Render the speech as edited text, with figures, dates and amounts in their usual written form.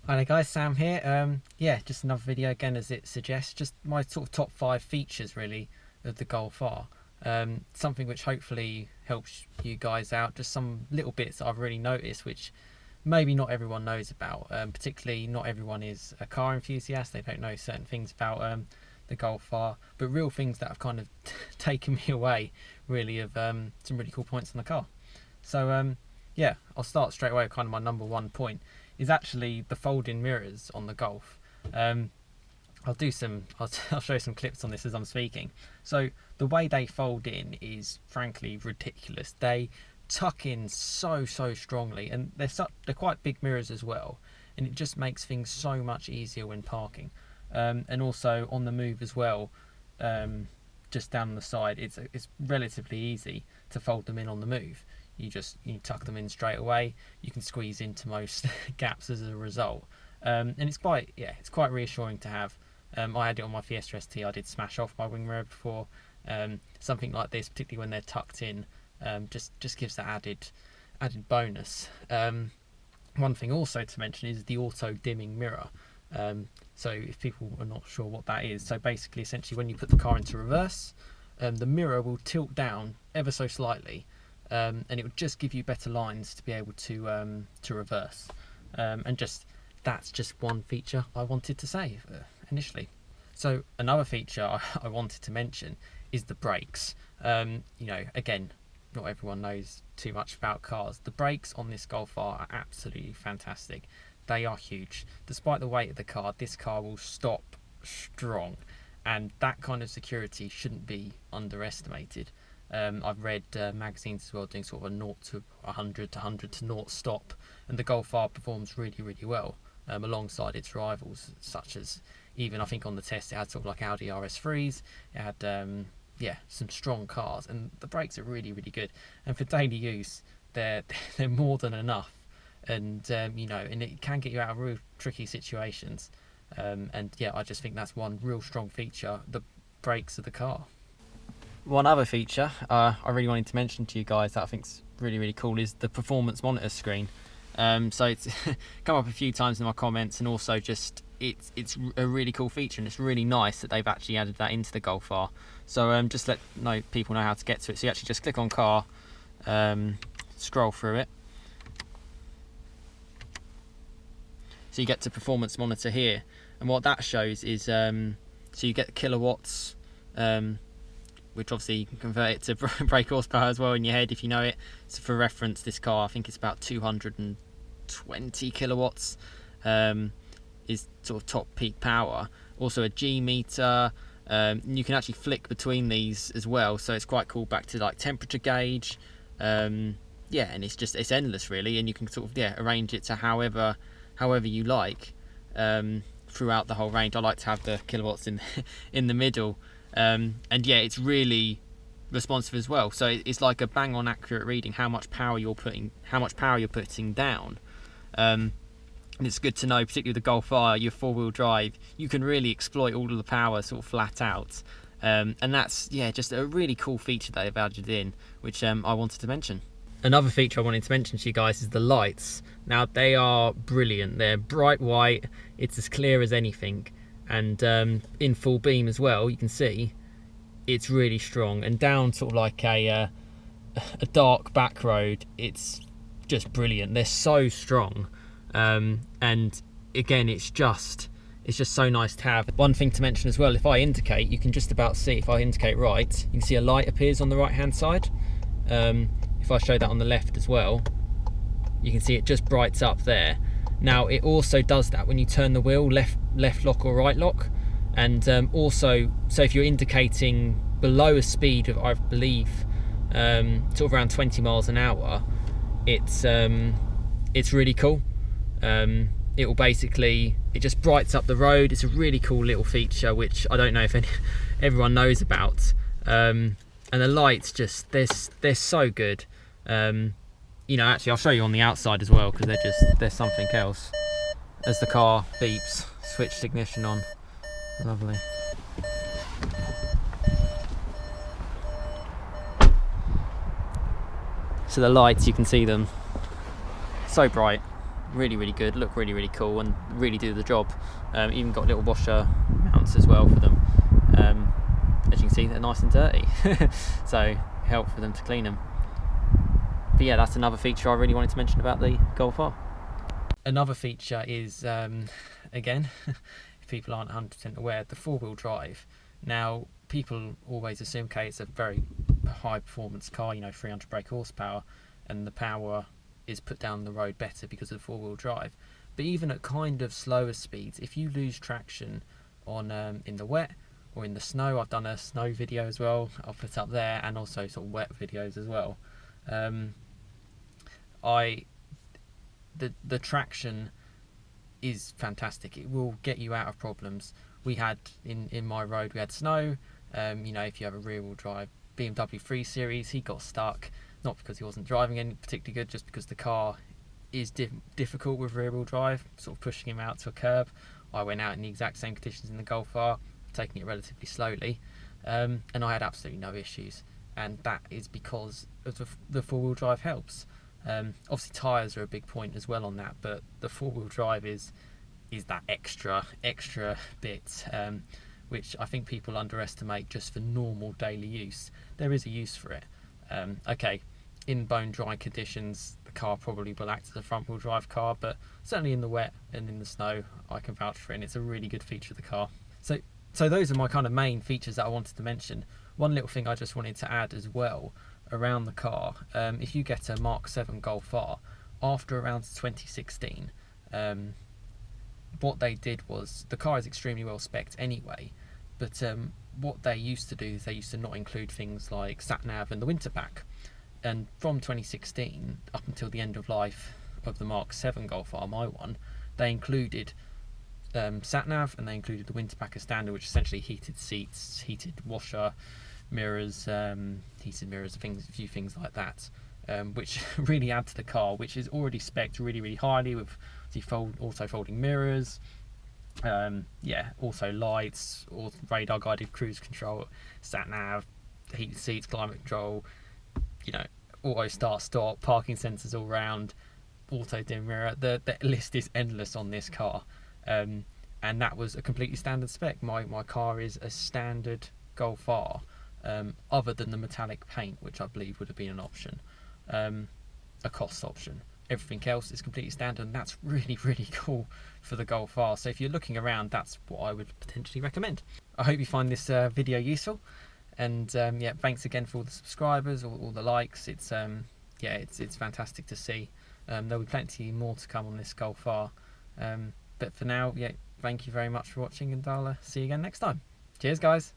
Hi there guys, Sam here. Yeah, just another video again as it suggests, just my sort of top 5 features really of the Golf R. Something which hopefully helps you guys out, just some little bits that I've really noticed which maybe not everyone knows about. Particularly not everyone is a car enthusiast, they don't know certain things about the Golf R, but real things that have kind of taken me away really of some really cool points on the car. So yeah, I'll start straight away with kind of my number one point is actually the folding mirrors on the Golf. I'll show you some clips on this as I'm speaking. So the way they fold in is frankly ridiculous. They tuck in so strongly, and they're quite big mirrors as well, and it just makes things so much easier when parking. And also on the move as well, just down the side, it's relatively easy to fold them in on the move. You tuck them in straight away. You can squeeze into most gaps as a result, and it's quite reassuring to have. I had it on my Fiesta ST. I did smash off my wing mirror before. Something like this, particularly when they're tucked in, just gives that added bonus. One thing also to mention is the auto dimming mirror. So if people are not sure what that is, so basically essentially when you put the car into reverse, the mirror will tilt down ever so slightly. And it would just give you better lines to be able to reverse, and that's just one feature I wanted to say initially. So another feature I wanted to mention is the brakes. Again, not everyone knows too much about cars. The brakes on this Golf R are absolutely fantastic. They are huge. Despite the weight of the car, this car will stop strong, and that kind of security shouldn't be underestimated. I've read magazines as well doing sort of a 0 to 100 to 100 to 0 stop, and the Golf R performs really well alongside its rivals, such as, even I think on the test it had sort of like Audi RS3s. It had some strong cars, and the brakes are really good, and for daily use they're more than enough, and and it can get you out of real tricky situations, and yeah, I just think that's one real strong feature, the brakes of the car. One other feature I really wanted to mention to you guys that I think's really cool is the performance monitor screen. So it's come up a few times in my comments, and also just it's a really cool feature, and it's really nice that they've actually added that into the Golf R. So just let people know how to get to it. So you actually just click on car, scroll through it, so you get to performance monitor here, and what that shows is so you get the kilowatts, which obviously you can convert it to brake horsepower as well in your head if you know it. So for reference, this car, I think it's about 220 kilowatts, is sort of top peak power. Also a G meter, you can actually flick between these as well, so it's quite cool, back to like temperature gauge. And it's endless really, and you can sort of arrange it to however you like throughout the whole range. I like to have the kilowatts in the middle. And yeah, it's really responsive as well, so it's like a bang on accurate reading how much power you're putting down, and it's good to know, particularly with the Golf R, your four-wheel drive, you can really exploit all of the power sort of flat out, and that's just a really cool feature that they've added in, which I wanted to mention. Another feature I wanted to mention to you guys is the lights. Now they are brilliant, they're bright white, it's as clear as anything, and in full beam as well, you can see it's really strong, and down sort of like a dark back road, it's just brilliant. They're so strong, and again, it's just so nice to have. One thing to mention as well, if I indicate, you can just about see, if I indicate right, you can see a light appears on the right hand side. If I show that on the left as well, you can see it just brights up there. Now it also does that when you turn the wheel left lock or right lock, and also, so if you're indicating below a speed of, I believe, sort of around 20 miles an hour, it's really cool. It will basically, it just brights up the road. It's a really cool little feature which I don't know if everyone knows about, and the lights just they're so good. Actually I'll show you on the outside as well, because they're something else. As the car beeps, switch ignition on. Lovely. So the lights, you can see them, so bright, really good, look really cool, and really do the job. Even got little washer mounts as well for them. As you can see, they're nice and dirty, so help for them to clean them. But yeah, that's another feature I really wanted to mention about the Golf R. Another feature is, again, if people aren't 100% aware, the four-wheel drive. Now, people always assume, okay, it's a very high performance car, you know, 300 brake horsepower, and the power is put down the road better because of the four-wheel drive. But even at kind of slower speeds, if you lose traction on in the wet or in the snow, I've done a snow video as well, I'll put up there, and also sort of wet videos as well. The traction is fantastic. It will get you out of problems. We had in my road, we had snow. You know, if you have a rear wheel drive BMW 3 Series, he got stuck, not because he wasn't driving any particularly good, just because the car is difficult with rear wheel drive, sort of pushing him out to a curb. I went out in the exact same conditions in the Golf R, taking it relatively slowly, and I had absolutely no issues, and that is because of the four-wheel drive helps. Obviously tyres are a big point as well on that, but the four-wheel drive is that extra bit, which I think people underestimate just for normal daily use. There is a use for it. Okay, in bone dry conditions, the car probably will act as a front-wheel drive car, but certainly in the wet and in the snow, I can vouch for it, and it's a really good feature of the car. So those are my kind of main features that I wanted to mention. One little thing I just wanted to add as well around the car, if you get a Mark 7 Golf R after around 2016, what they did was, the car is extremely well spec'd anyway, but what they used to do is they used to not include things like sat-nav and the winter pack. And from 2016 up until the end of life of the Mark 7 Golf R, my one, they included sat-nav, and they included the winter pack as standard, which is essentially heated seats, heated washer, mirrors, heated mirrors, a few things like that, which really add to the car, which is already spec'd really highly with the auto folding mirrors, yeah, also lights, or radar guided cruise control, sat-nav, heated seats, climate control, you know, auto start stop, parking sensors all round, auto dim mirror. The list is endless on this car, and that was a completely standard spec. My car is a standard Golf R, other than the metallic paint, which I believe would have been an option, a cost option. Everything else is completely standard, and that's really cool for the Golf R. So if you're looking around, that's what I would potentially recommend. I hope you find this video useful, and yeah, thanks again for all the subscribers, all the likes. It's yeah, it's fantastic to see. There'll be plenty more to come on this Golf R, but for now, yeah, thank you very much for watching, and I'll see you again next time. Cheers, guys.